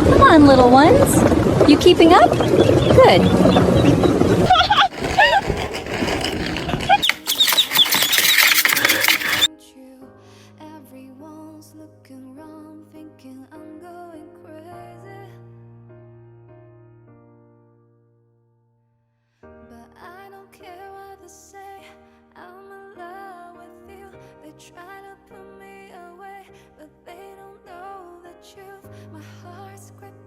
Come on, little ones. You keeping up? Good. Everyone's looking around thinking I'm going crazy, but I don't care what they say. I'm in love with you. They try to put me away, but they don't know the truth. My heart's gripping